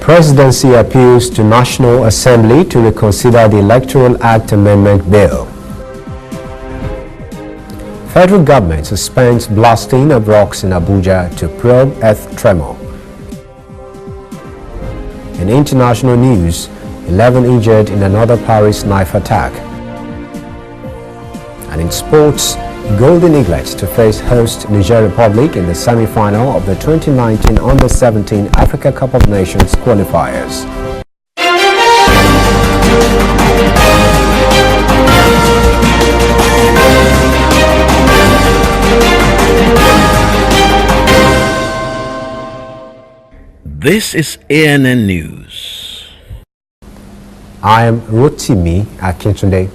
Presidency appeals to National Assembly to reconsider the Electoral Act Amendment Bill. Federal government suspends blasting of rocks in Abuja to probe earth tremor. In international news, 11 injured in another Paris knife attack. And in sports, Golden Eaglets to face host Niger Republic in the semi-final of the 2019 Under-17 Africa Cup of Nations qualifiers. This is ANN News. I am Rotimi Akintunde.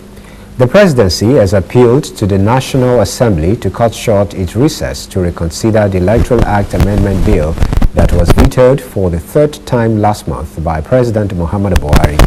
The presidency has appealed to the National Assembly to cut short its recess to reconsider the Electoral Act Amendment Bill that was vetoed for the third time last month by President Muhammadu Buhari.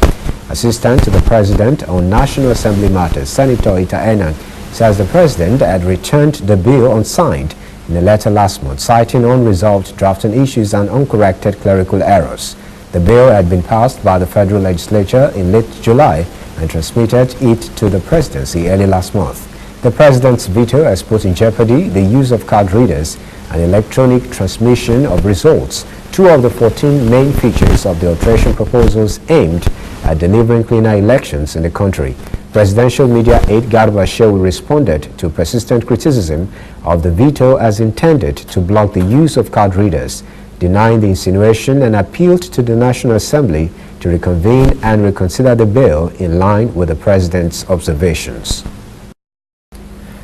Assistant to the President on National Assembly matters, Senator Ita Enang, says the President had returned the bill unsigned in a letter last month, citing unresolved drafting issues and uncorrected clerical errors. The bill had been passed by the federal legislature in late July and transmitted it to the presidency early last month. The president's veto has put in jeopardy the use of card readers and electronic transmission of results, two of the 14 main features of the alteration proposals aimed at delivering cleaner elections in the country. Presidential media aide Garba Shehu responded to persistent criticism of the veto as intended to block the use of card readers, denying the insinuation, and appealed to the National Assembly to reconvene and reconsider the bill in line with the President's observations.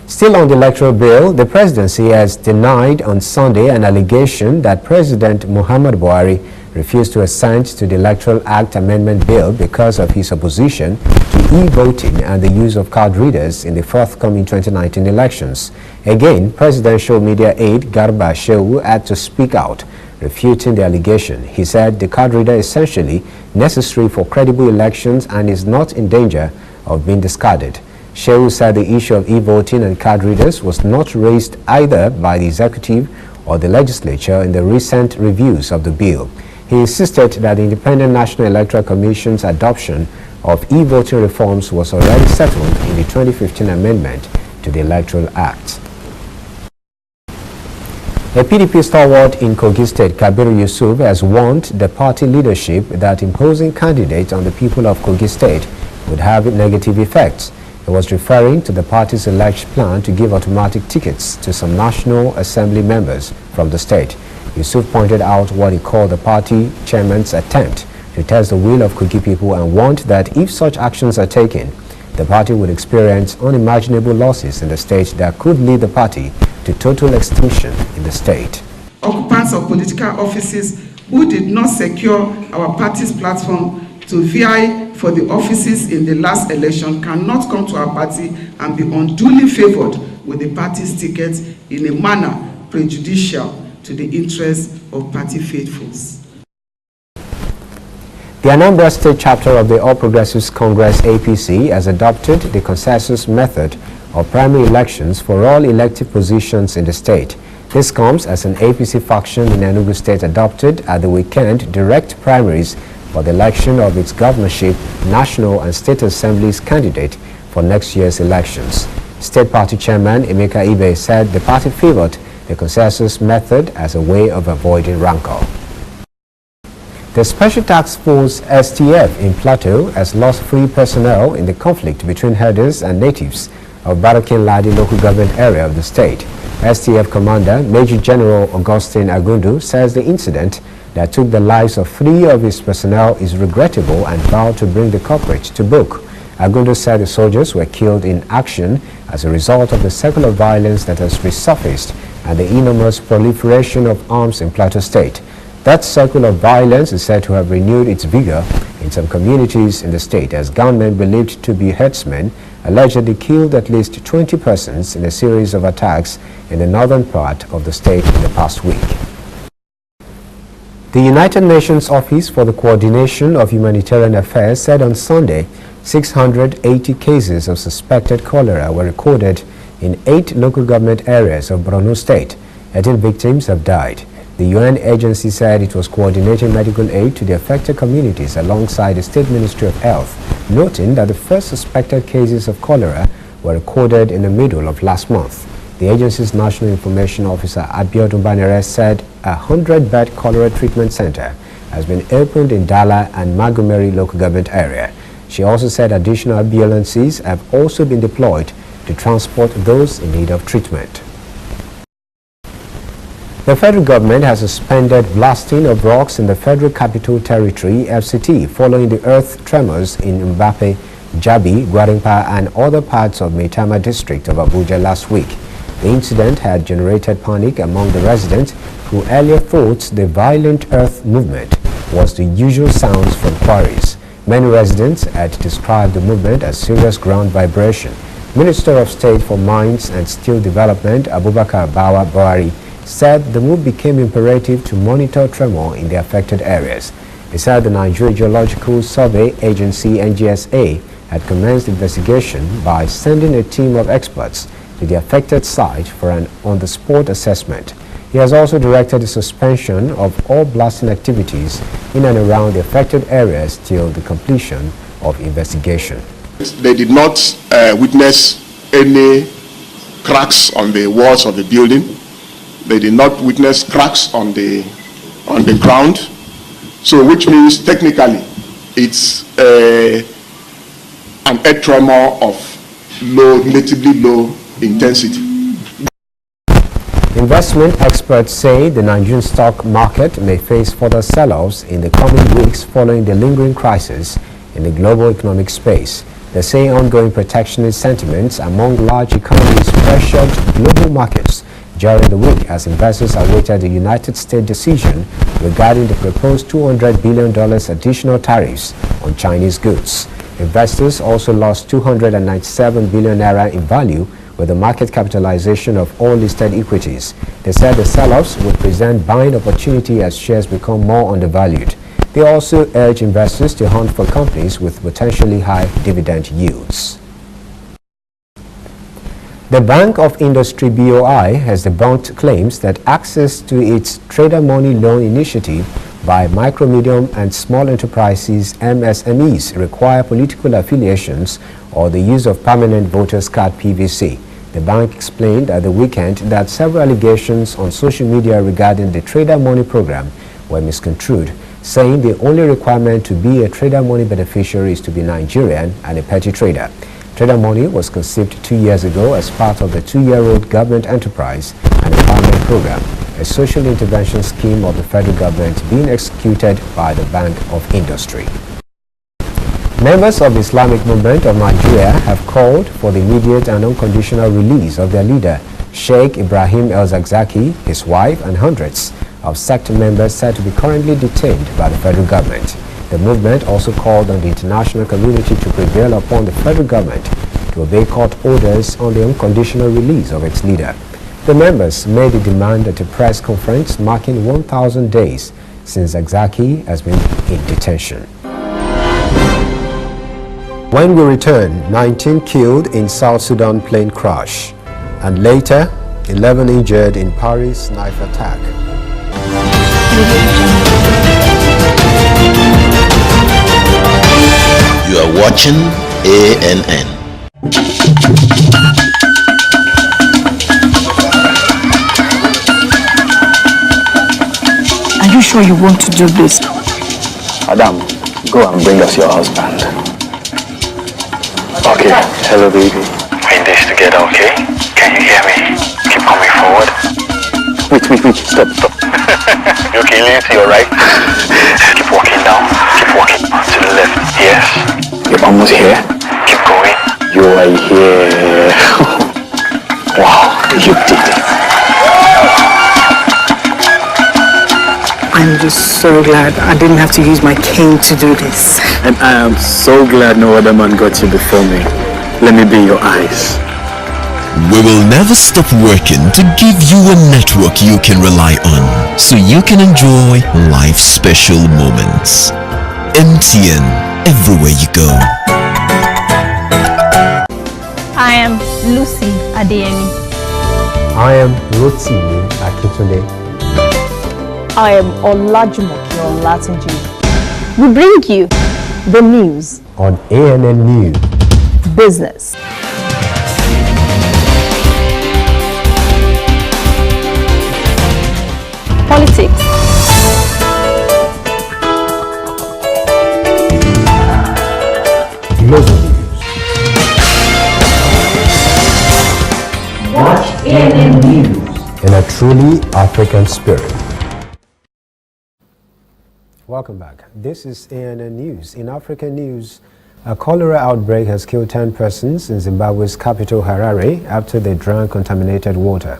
Still on the electoral bill, the presidency has denied on Sunday an allegation that President Muhammadu Buhari refused to assent to the Electoral Act Amendment Bill because of his opposition to e-voting and the use of card readers in the forthcoming 2019 elections. Again, presidential media aide Garba Shehu had to speak out, refuting the allegation. He said the card reader is essentially necessary for credible elections and is not in danger of being discarded. Shehu said the issue of e-voting and card readers was not raised either by the executive or the legislature in the recent reviews of the bill. He insisted that the Independent National Electoral Commission's adoption of e-voting reforms was already settled in the 2015 amendment to the Electoral Act. A PDP stalwart in Kogi State, Kabiru Yusuf, has warned the party leadership that imposing candidates on the people of Kogi State would have negative effects. He was referring to the party's election plan to give automatic tickets to some National Assembly members from the state. Yusuf pointed out what he called the party chairman's attempt to test the will of Kogi people and warned that if such actions are taken, the party would experience unimaginable losses in the state that could lead the party to total extinction in the state. Occupants of political offices who did not secure our party's platform to vie for the offices in the last election cannot come to our party and be unduly favored with the party's tickets in a manner prejudicial to the interests of party faithfuls. The Anambra State chapter of the All Progressives Congress APC has adopted the consensus method of primary elections for all elective positions in the state. This comes as an APC faction in Enugu State adopted at the weekend direct primaries for the election of its governorship, national and state assemblies candidate for next year's elections. State Party Chairman Emeka Ibe said the party favored the consensus method as a way of avoiding rancor. The Special Task Force STF in Plateau has lost 3 personnel in the conflict between herders and natives of Barakin Ladi local government area of the state. STF Commander Major General Augustine Agundu says the incident that took the lives of 3 of his personnel is regrettable and vowed to bring the culprit to book. Agundu said the soldiers were killed in action as a result of the circle of violence that has resurfaced and the enormous proliferation of arms in Plateau State. That circle of violence is said to have renewed its vigor in some communities in the state as gunmen believed to be herdsmen allegedly killed at least 20 persons in a series of attacks in the northern part of the state in the past week. The United Nations Office for the Coordination of Humanitarian Affairs said on Sunday 680 cases of suspected cholera were recorded in 8 local government areas of Borno State. 18 victims have died. The UN agency said it was coordinating medical aid to the affected communities alongside the State Ministry of Health, noting that the first suspected cases of cholera were recorded in the middle of last month. The agency's National Information Officer, Abiodun Banere, said a 100-bed cholera treatment center has been opened in Dala and Magumeri local government area. She also said additional ambulances have also been deployed to transport those in need of treatment. The federal government has suspended blasting of rocks in the Federal Capital Territory, FCT, following the earth tremors in Mbappe, Jabi, Gwarimpa and other parts of Maitama district of Abuja last week. The incident had generated panic among the residents who earlier thought the violent earth movement was the usual sounds from quarries. Many residents had described the movement as serious ground vibration. Minister of State for Mines and Steel Development, Abubakar Bawa Buhari, said the move became imperative to monitor tremor in the affected areas. He said the Nigeria Geological Survey Agency, NGSA, had commenced investigation by sending a team of experts to the affected site for an on-the-spot assessment. He has also directed the suspension of all blasting activities in and around the affected areas till the completion of investigation. They did not witness any cracks on the walls of the building. They did not witness cracks on the ground. So, which means technically it's an earth tremor of relatively low intensity. Investment experts say the Nigerian stock market may face further sell-offs in the coming weeks following the lingering crisis in the global economic space. They say ongoing protectionist sentiments among large economies pressured global markets during the week as investors awaited the United States decision regarding the proposed $200 billion additional tariffs on Chinese goods. Investors also lost 297 billion naira in value with the market capitalization of all listed equities. They said the sell-offs would present buying opportunity as shares become more undervalued. They also urge investors to hunt for companies with potentially high dividend yields. The Bank of Industry BOI has debunked claims that access to its trader money loan initiative by micro, medium and small enterprises MSMEs require political affiliations or the use of permanent voters card PVC. The bank explained at the weekend that several allegations on social media regarding the trader money program were misconstrued, saying the only requirement to be a trader money beneficiary is to be Nigerian and a petty trader. Trader money was conceived 2 years ago as part of the 2-year-old government enterprise and empowerment program, a social intervention scheme of the federal government being executed by the Bank of Industry. Members of the Islamic Movement of Nigeria have called for the immediate and unconditional release of their leader, Sheikh Ibrahim El-Zakzaky, his wife, and hundreds of sect members said to be currently detained by the federal government. The movement also called on the international community to prevail upon the federal government to obey court orders on the unconditional release of its leader. The members made the demand at a press conference marking 1,000 days since Zakzaky has been in detention. When we return, 19 killed in South Sudan plane crash, and later, 11 injured in Paris knife attack. You are watching ANN. Are you sure you want to do this? Adam, go and bring us your husband. Okay, hello baby. We're in this together, okay? Can you hear me? Keep coming forward. Wait, stop. You okay, lean to your right. Keep walking down. Keep walking to the left. Yes. You're almost here. Keep going. You are here. Wow, you did it. I'm just so glad I didn't have to use my cane to do this. And I am so glad no other man got you before me. Let me be your eyes. We will never stop working to give you a network you can rely on so you can enjoy life's special moments. MTN, everywhere you go. I am Lucy Adeyemi. I am Rotimi Akintunde. I am Olajumoke Olatunji. We bring you the news on ANN News. Business, politics, global news. Watch ANN News In a truly African spirit. Welcome back. This is ANN News. In African news, a cholera outbreak has killed 10 persons in Zimbabwe's capital Harare after they drank contaminated water.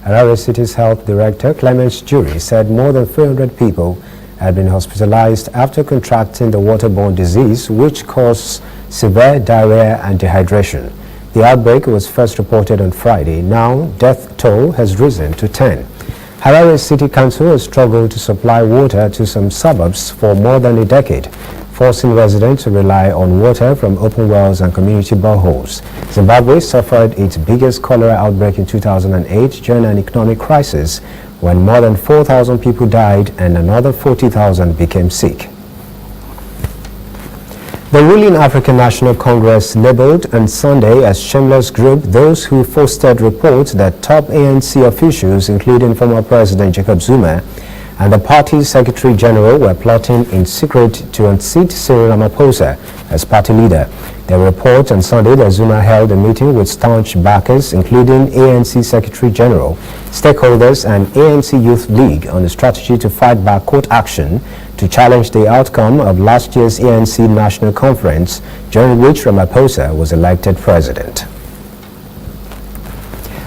Harare City's health director, Clemens Jury, said more than 300 people had been hospitalized after contracting the waterborne disease, which caused severe diarrhea and dehydration. The outbreak was first reported on Friday. Now, death toll has risen to 10. Harare City Council has struggled to supply water to some suburbs for more than a decade, forcing residents to rely on water from open wells and community boreholes. Zimbabwe suffered its biggest cholera outbreak in 2008 during an economic crisis when more than 4,000 people died and another 40,000 became sick. The ruling African National Congress labeled on Sunday as shameless group those who fostered reports that top ANC officials, including former President Jacob Zuma and the party's Secretary General, were plotting in secret to unseat Cyril Ramaphosa as party leader. The report on Sunday that Zuma held a meeting with staunch backers, including ANC Secretary General, stakeholders and ANC Youth League on a strategy to fight back court action to challenge the outcome of last year's ANC National Conference, during which Ramaphosa was elected president.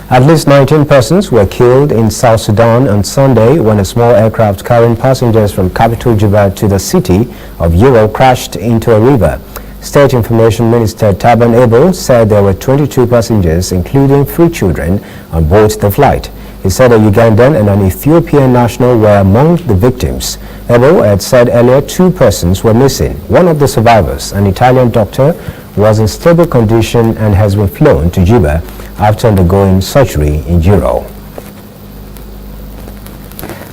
At least 19 persons were killed in South Sudan on Sunday when a small aircraft carrying passengers from capital Juba to the city of Euro crashed into a river. State Information Minister Taban Abel said there were 22 passengers, including 3 children, on board the flight. He said a Ugandan and an Ethiopian national were among the victims. Abel had said earlier 2 persons were missing. One of the survivors, an Italian doctor, was in stable condition and has been flown to Juba after undergoing surgery in Juro.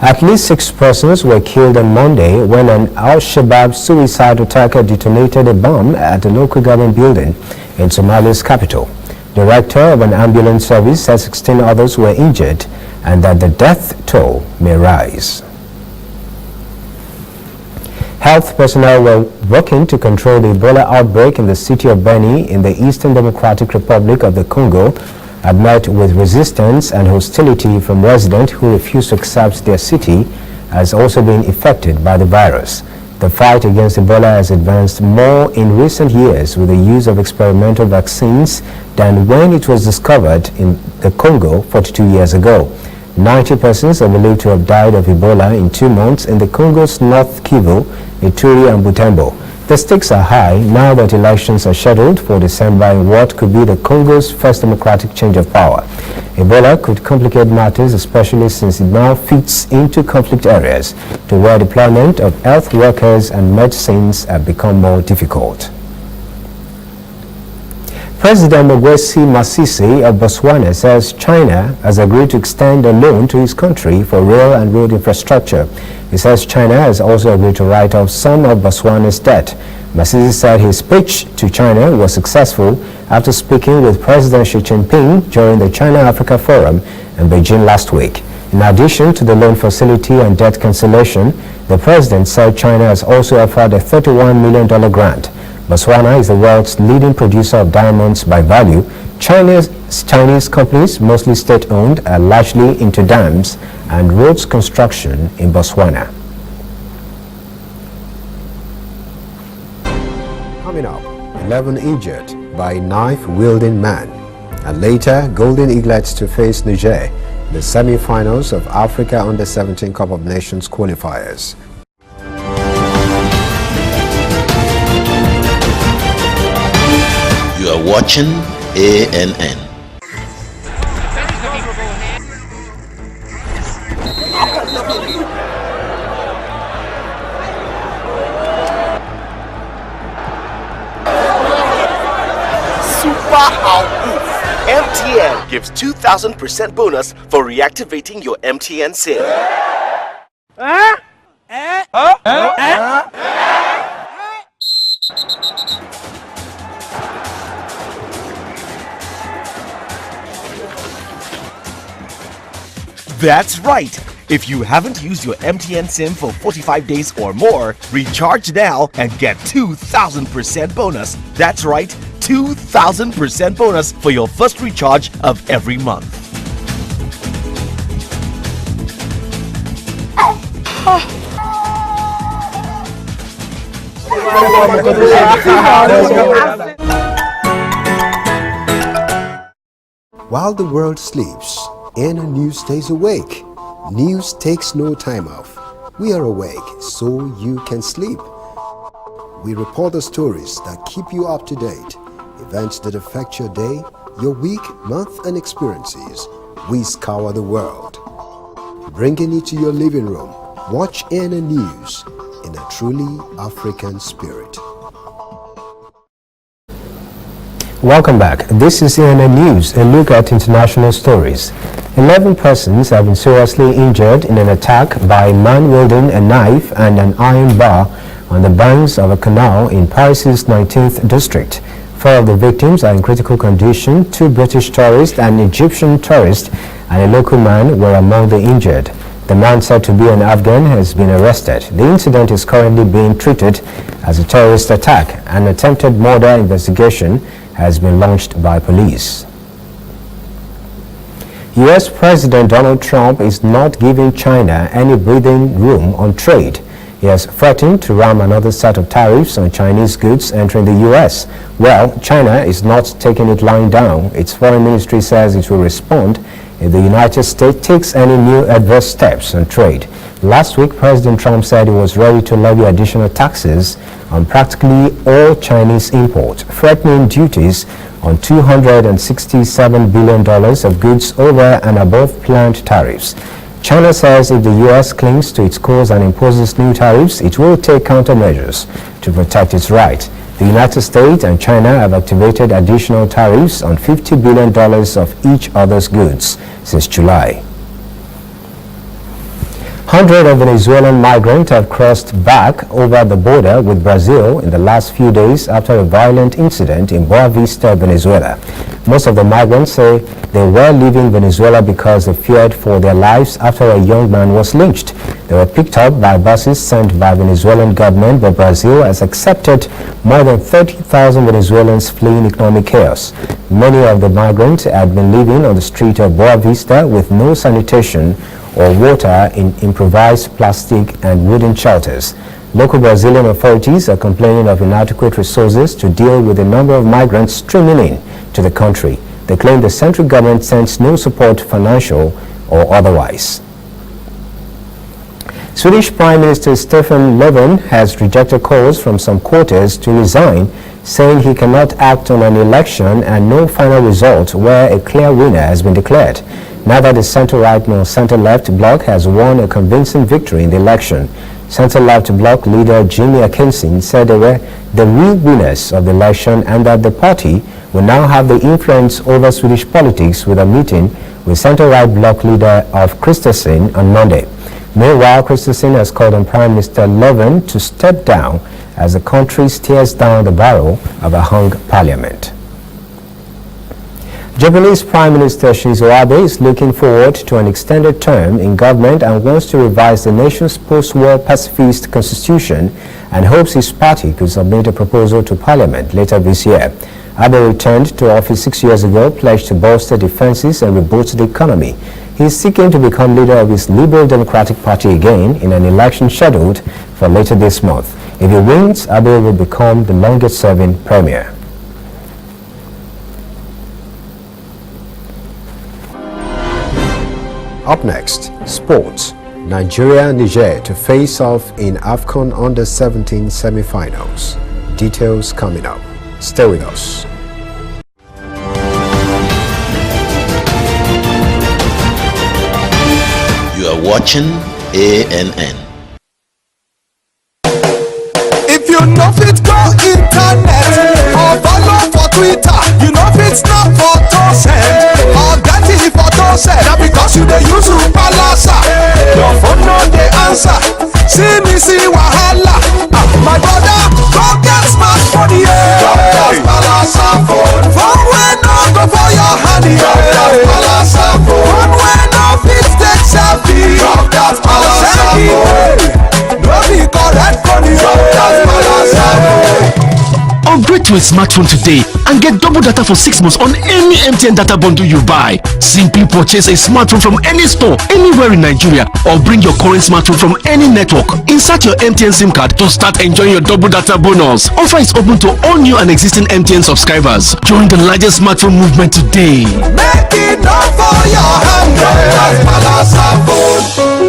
At least 6 persons were killed on Monday when an Al-Shabaab suicide attacker detonated a bomb at a local government building in Somalia's capital. Director of an ambulance service said 16 others were injured and that the death toll may rise. Health personnel were working to control the Ebola outbreak in the city of Beni in the Eastern Democratic Republic of the Congo had met with resistance and hostility from residents who refused to accept their city as also being affected by the virus. The fight against Ebola has advanced more in recent years with the use of experimental vaccines than when it was discovered in the Congo 42 years ago. 90 persons are believed to have died of Ebola in 2 months in the Congo's North Kivu, Ituri and Butembo. The stakes are high now that elections are scheduled for December in what could be the Congo's first democratic change of power. Ebola could complicate matters, especially since it now fits into conflict areas to where deployment of health workers and medicines have become more difficult. President Mogwesi Masisi of Botswana says China has agreed to extend a loan to his country for rail and road infrastructure. He says China has also agreed to write off some of Botswana's debt. Masisi said his speech to China was successful after speaking with President Xi Jinping during the China-Africa Forum in Beijing last week. In addition to the loan facility and debt cancellation, the president said China has also offered a $31 million grant. Botswana is the world's leading producer of diamonds by value. Chinese companies, mostly state-owned, are largely into dams and roads construction in Botswana. Coming up, 11 injured by knife-wielding man, and later Golden Eaglets to face Niger in the semi-finals of Africa Under-17 Cup of Nations qualifiers. You are watching ANN. MTN gives 2,000% bonus for reactivating your MTN SIM. That's right. If you haven't used your MTN SIM for 45 days or more, recharge now and get 2,000% bonus. That's right, 2,000% bonus for your first recharge of every month. While the world sleeps, ANN News stays awake. News takes no time off. We are awake so you can sleep. We report the stories that keep you up to date, events that affect your day, your week, month, and experiences. We scour the world, bringing it to your living room. Watch ANN News in a truly African spirit. Welcome back. This is ANN News, a look at international stories. 11 persons have been seriously injured in an attack by a man wielding a knife and an iron bar on the banks of a canal in Paris's 19th district. 4 of the victims are in critical condition. 2 British tourists, an Egyptian tourist, and a local man were among the injured. The man, said to be an Afghan, has been arrested. The incident is currently being treated as a terrorist attack. An attempted murder investigation has been launched by police. U.S. President Donald Trump is not giving China any breathing room on trade. He has threatened to ram another set of tariffs on Chinese goods entering the U.S. Well, China is not taking it lying down. Its foreign ministry says it will respond if the United States takes any new adverse steps on trade. Last week, President Trump said he was ready to levy additional taxes on practically all Chinese imports, threatening duties on $267 billion of goods over and above planned tariffs. China says if the U.S. clings to its course and imposes new tariffs, it will take countermeasures to protect its right. The United States and China have activated additional tariffs on $50 billion of each other's goods since July. Hundreds of Venezuelan migrants have crossed back over the border with Brazil in the last few days after a violent incident in Boa Vista, Venezuela. Most of the migrants say they were leaving Venezuela because they feared for their lives after a young man was lynched. They were picked up by buses sent by Venezuelan government, but Brazil has accepted more than 30,000 Venezuelans fleeing economic chaos. Many of the migrants had been living on the street of Boa Vista with no sanitation or water in improvised plastic and wooden shelters. Local Brazilian authorities are complaining of inadequate resources to deal with the number of migrants streaming in to the country. They claim the central government sends no support, financial or otherwise. Swedish Prime Minister Stefan Löfven has rejected calls from some quarters to resign, saying he cannot act on an election and no final result where a clear winner has been declared. Neither the center-right nor center-left bloc has won a convincing victory in the election. Center-left bloc leader Jimmy Akinsin said they were the real winners of the election and that the party will now have the influence over Swedish politics with a meeting with center-right bloc leader of Kristersson on Monday. Meanwhile, Kristersson has called on Prime Minister Löfven to step down as the country stares down the barrel of a hung parliament. Japanese Prime Minister Shinzo Abe is looking forward to an extended term in government and wants to revise the nation's post-war pacifist constitution and hopes his party could submit a proposal to parliament later this year. Abe returned to office 6 years ago, pledged to bolster defenses and reboot the economy. He is seeking to become leader of his Liberal Democratic Party again in an election scheduled for later this month. If he wins, Abe will become the longest-serving premier. Up next, sports. Nigeria and Niger to face off in AFCON Under-17 semi-finals. Details coming up. Stay with us. You are watching ANN. If you know fit go internet or follow for Twitter, you know fit snap photo send or dirty photo send. That because you dey use Palasa, your phone no dey answer. See me, see wahala. My brother, go get smart money. Just balance our phone. Phone when no go for your hand. Just balance our phone. Phone when no fit take selfie. Just balance our phone. No be correct money. Just balance our phone. Upgrade to a smartphone today and get double data for 6 months on any MTN data bundle you buy. Simply purchase a smartphone from any store anywhere in Nigeria or bring your current smartphone from any network. Insert your MTN SIM card to start enjoying your double data bonus. Offer is open to all new and existing MTN subscribers. Join the largest smartphone movement today. Make it not for your hand. Just balance our phone.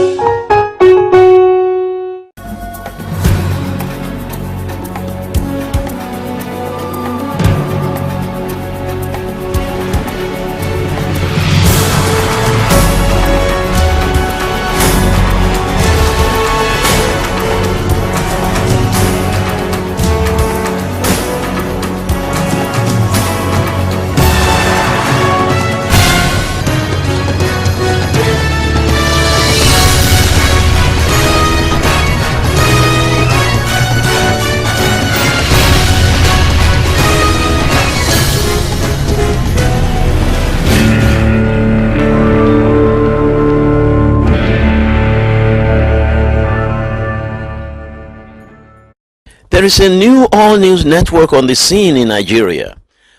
There is a new all-news network on the scene in Nigeria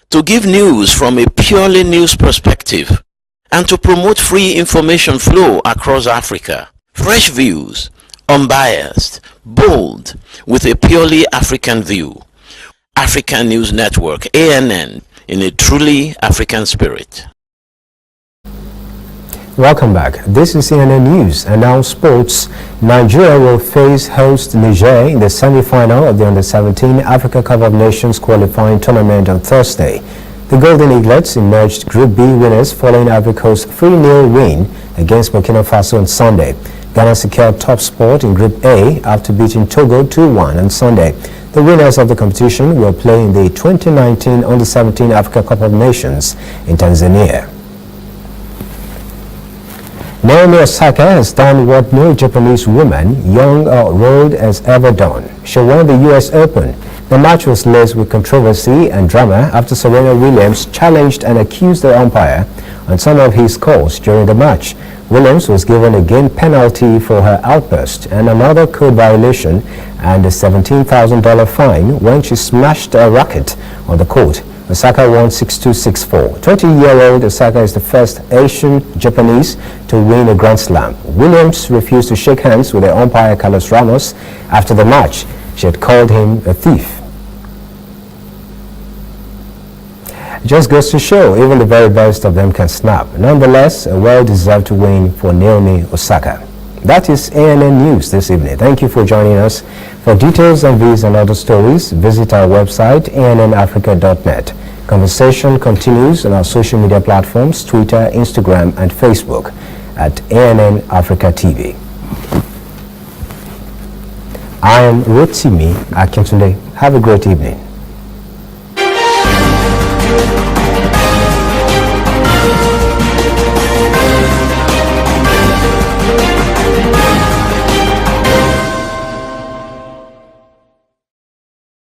to give news from a purely news perspective and to promote free information flow across Africa. Fresh views, unbiased, bold, with a purely African view. African News Network, ANN, in a truly African spirit. Welcome back. This is CNN News, and now sports. Nigeria will face host Niger in the semi-final of the Under-17 Africa Cup of Nations qualifying tournament on Thursday. The Golden Eaglets emerged Group B winners following Ivory Coast's 3-0 win against Burkina Faso on Sunday. Ghana secured top spot in Group A after beating Togo 2-1 on Sunday. The winners of the competition will play in the 2019 Under-17 Africa Cup of Nations in Tanzania. Naomi Osaka has done what no Japanese woman, young or old, has ever done. She won the US Open. The match was laced with controversy and drama after Serena Williams challenged and accused the umpire on some of his calls during the match. Williams was given a game penalty for her outburst and another code violation and a $17,000 fine when she smashed a racket on the court. Osaka won 6-2, 6-4. 20-year-old Osaka is the first Asian Japanese to win a Grand Slam. Williams refused to shake hands with the umpire Carlos Ramos after the match. She had called him a thief. It just goes to show even the very best of them can snap. Nonetheless, a well-deserved win for Naomi Osaka. That is ANN News this evening. Thank you for joining us. For details on these and other stories, visit our website, annafrica.net. Conversation continues on our social media platforms, Twitter, Instagram, and Facebook at ANN Africa TV. I am Rotimi Akintunde. Have a great evening.